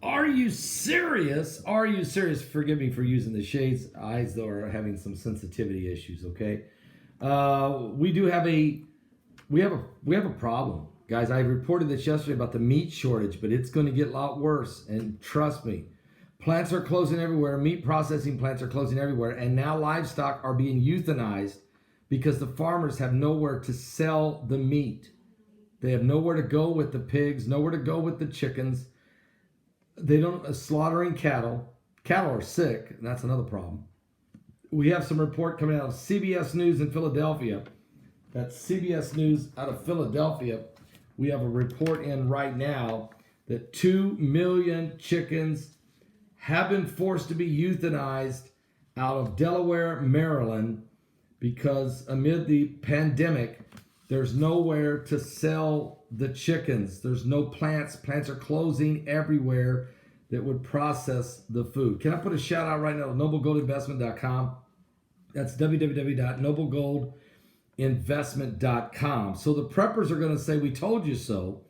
Are you serious? Are you serious? Forgive me for using the shades. Eyes though are having some sensitivity issues. Okay, we do have a we have a problem, guys. I reported this yesterday about the meat shortage, but it's going to get a lot worse. And trust me, plants are closing everywhere. Meat processing plants are closing everywhere, and now livestock are being euthanized because the farmers have nowhere to sell the meat. They have nowhere to go with the pigs, nowhere to go with the chickens. They don't slaughtering cattle. Cattle are sick, and that's another problem. We have some report coming out of CBS News in Philadelphia. That's CBS News out of Philadelphia. We have a report in right now that 2 million chickens have been forced to be euthanized out of Delaware, Maryland, because amid the pandemic, there's nowhere to sell the chickens. There's no plants. Plants are closing everywhere that would process the food. Can I put a shout out right now to noblegoldinvestment.com? That's www.noblegoldinvestment.com. So the preppers are going to say, we told you so.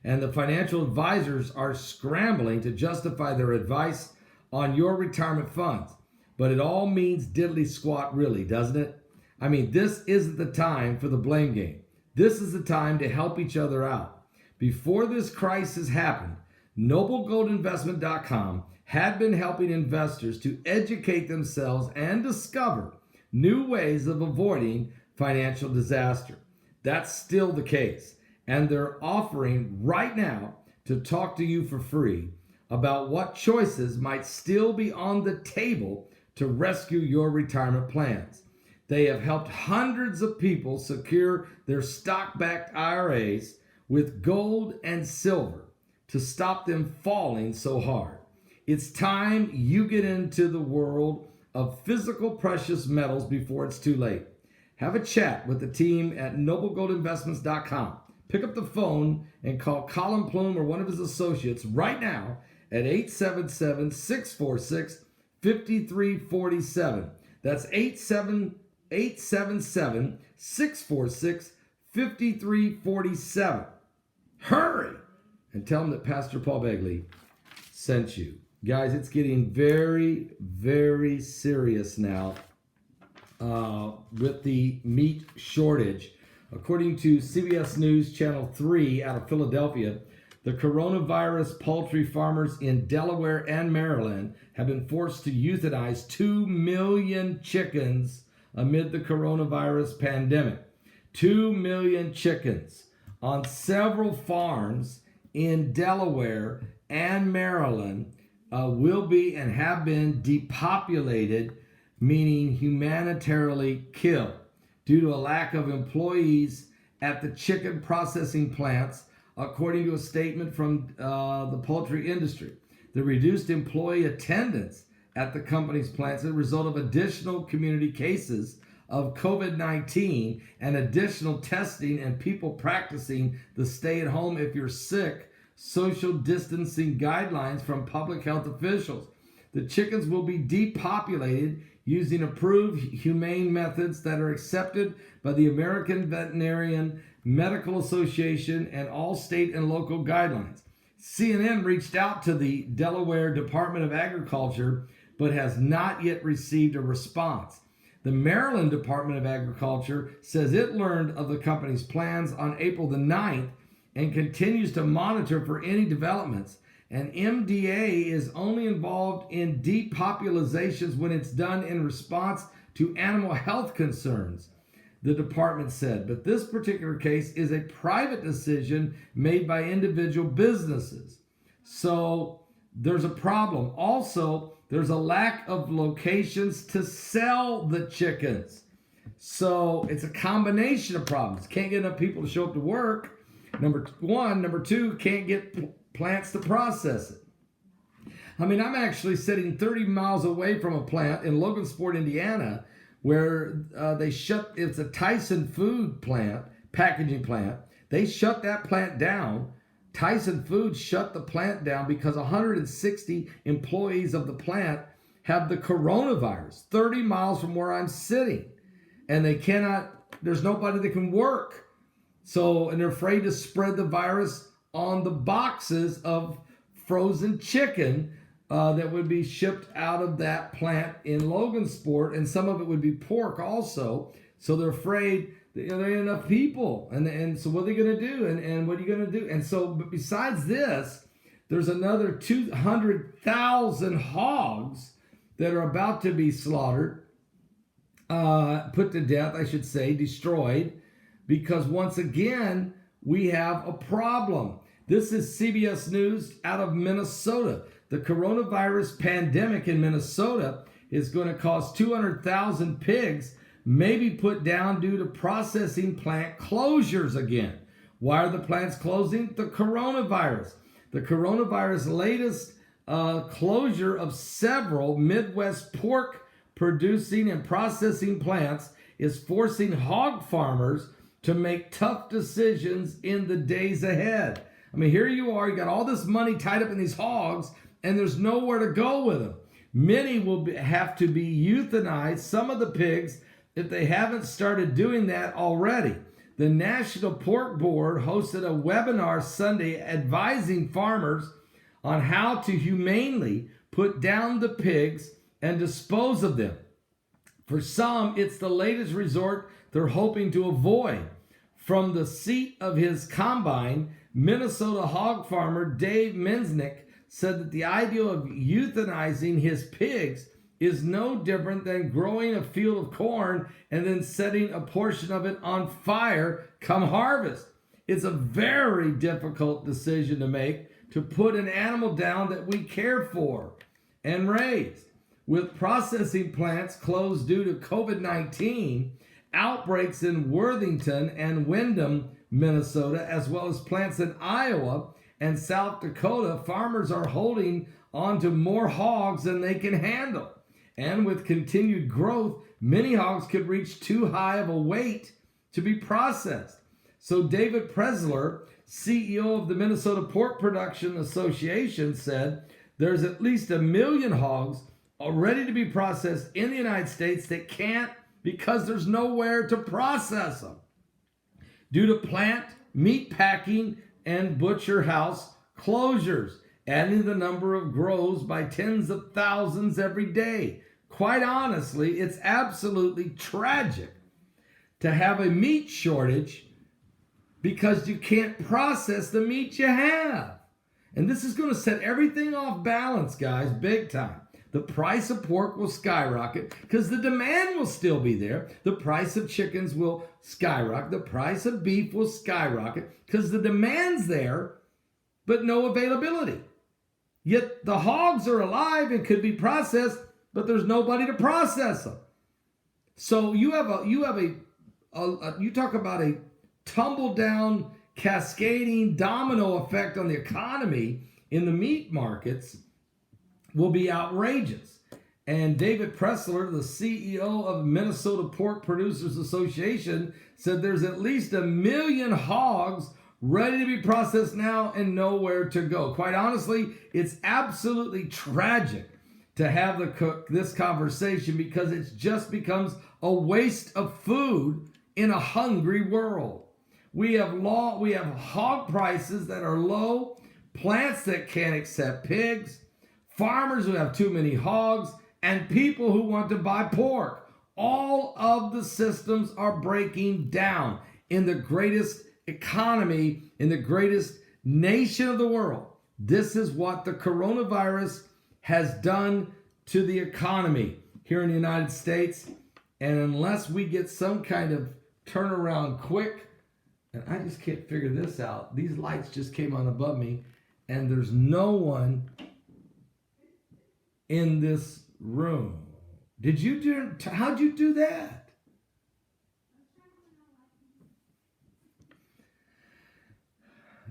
And the financial advisors are scrambling to justify their advice on your retirement funds. But it all means diddly squat, really, doesn't it? I mean, this isn't the time for the blame game. This is the time to help each other out. Before this crisis happened, noblegoldinvestment.com had been helping investors to educate themselves and discover new ways of avoiding financial disaster. That's still the case. And they're offering right now to talk to you for free about what choices might still be on the table to rescue your retirement plans. They have helped hundreds of people secure their stock-backed IRAs with gold and silver to stop them falling so hard. It's time you get into the world of physical precious metals before it's too late. Have a chat with the team at noblegoldinvestments.com. Pick up the phone and call Colin Plume or one of his associates right now at 877-646-5347. That's 877-646-5347. Hurry and tell them that Pastor Paul Begley sent you. Guys, it's getting very, very serious now with the meat shortage. According to CBS News Channel 3 out of Philadelphia, the coronavirus poultry farmers in Delaware and Maryland have been forced to euthanize 2 million chickens amid the coronavirus pandemic. 2 million chickens on several farms in Delaware and Maryland will be and have been depopulated, meaning humanitarily killed, due to a lack of employees at the chicken processing plants, according to a statement from the poultry industry. The reduced employee attendance at the company's plants is a result of additional community cases of COVID-19 and additional testing and people practicing the stay at home if you're sick social distancing guidelines from public health officials. The chickens will be depopulated using approved humane methods that are accepted by the American Veterinarian Medical Association and all state and local guidelines. CNN reached out to the Delaware Department of Agriculture, but has not yet received a response. The Maryland Department of Agriculture says it learned of the company's plans on April the 9th and continues to monitor for any developments. And MDA is only involved in depopulations when it's done in response to animal health concerns, the department said. But this particular case is a private decision made by individual businesses. So there's a problem. Also, there's a lack of locations to sell the chickens. So it's a combination of problems. Can't get enough people to show up to work. Number one. Number two, can't get plants to process it. I mean, I'm actually sitting 30 miles away from a plant in Logansport, Indiana, where it's a Tyson food plant, packaging plant. They shut that plant down. Tyson Foods shut the plant down because 160 employees of the plant have the coronavirus 30 miles from where I'm sitting. And there's nobody that can work. So, and they're afraid to spread the virus on the boxes of frozen chicken that would be shipped out of that plant in Logansport, and some of it would be pork also. So they're afraid that, there ain't enough people, and so what are they going to do? And what are you going to do? And so, but besides this, there's another 200,000 hogs that are about to be slaughtered, put to death, I should say, destroyed, because once again, we have a problem. This is CBS News out of Minnesota. The coronavirus pandemic in Minnesota is going to cause 200,000 pigs maybe put down due to processing plant closures again. Why are the plants closing? The coronavirus. The coronavirus latest closure of several Midwest pork producing and processing plants is forcing hog farmers to make tough decisions in the days ahead. I mean, here you are, you got all this money tied up in these hogs, and there's nowhere to go with them. Many will have to be euthanized, some of the pigs, if they haven't started doing that already. The National Pork Board hosted a webinar Sunday advising farmers on how to humanely put down the pigs and dispose of them. For some, it's the latest resort they're hoping to avoid. From the seat of his combine, Minnesota hog farmer Dave Mensnick said that the idea of euthanizing his pigs is no different than growing a field of corn and then setting a portion of it on fire come harvest. It's a very difficult decision to make, to put an animal down that we care for and raise. With processing plants closed due to COVID-19, outbreaks in Worthington and Windham, Minnesota, as well as plants in Iowa and South Dakota, farmers are holding on to more hogs than they can handle. And with continued growth, many hogs could reach too high of a weight to be processed. So David Presler, CEO of the Minnesota Pork Production Association, said there's at least 1 million hogs ready to be processed in the United States that can't because there's nowhere to process them due to plant, meat packing, and butcher house closures, adding the number of grows by tens of thousands every day. Quite honestly, it's absolutely tragic to have a meat shortage because you can't process the meat you have. And this is going to set everything off balance, guys, big time. The price of pork will skyrocket because the demand will still be there. The price of chickens will skyrocket. The price of beef will skyrocket because the demand's there, but no availability. Yet the hogs are alive and could be processed, but there's nobody to process them. So you talk about a tumble down, cascading domino effect on the economy in the meat markets will be outrageous. And David Presler, the CEO of Minnesota Pork Producers Association, said there's at least 1 million hogs ready to be processed now and nowhere to go. Quite honestly, it's absolutely tragic to have this conversation because it just becomes a waste of food in a hungry world. We have hog prices that are low, plants that can't accept pigs, farmers who have too many hogs, and people who want to buy pork. All of the systems are breaking down in the greatest economy, in the greatest nation of the world. This is what the coronavirus has done to the economy here in the United States. And unless we get some kind of turnaround quick, and I just can't figure this out. These lights just came on above me, and there's no one in this room. How'd you do that?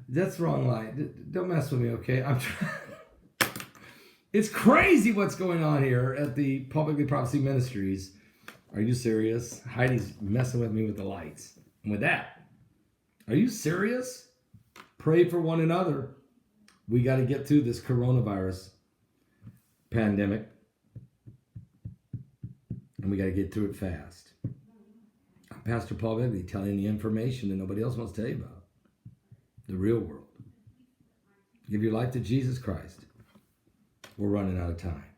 That's the wrong light. Don't mess with me, okay? It's crazy what's going on here at the Publicly Prophecy Ministries. Are you serious? Heidi's messing with me with the lights. And with that, are you serious? Pray for one another. We got to get through this coronavirus pandemic. And we got to get through it fast. I'm Pastor Paul Begley, telling you the information that nobody else wants to tell you about. The real world. Give your life to Jesus Christ. We're running out of time.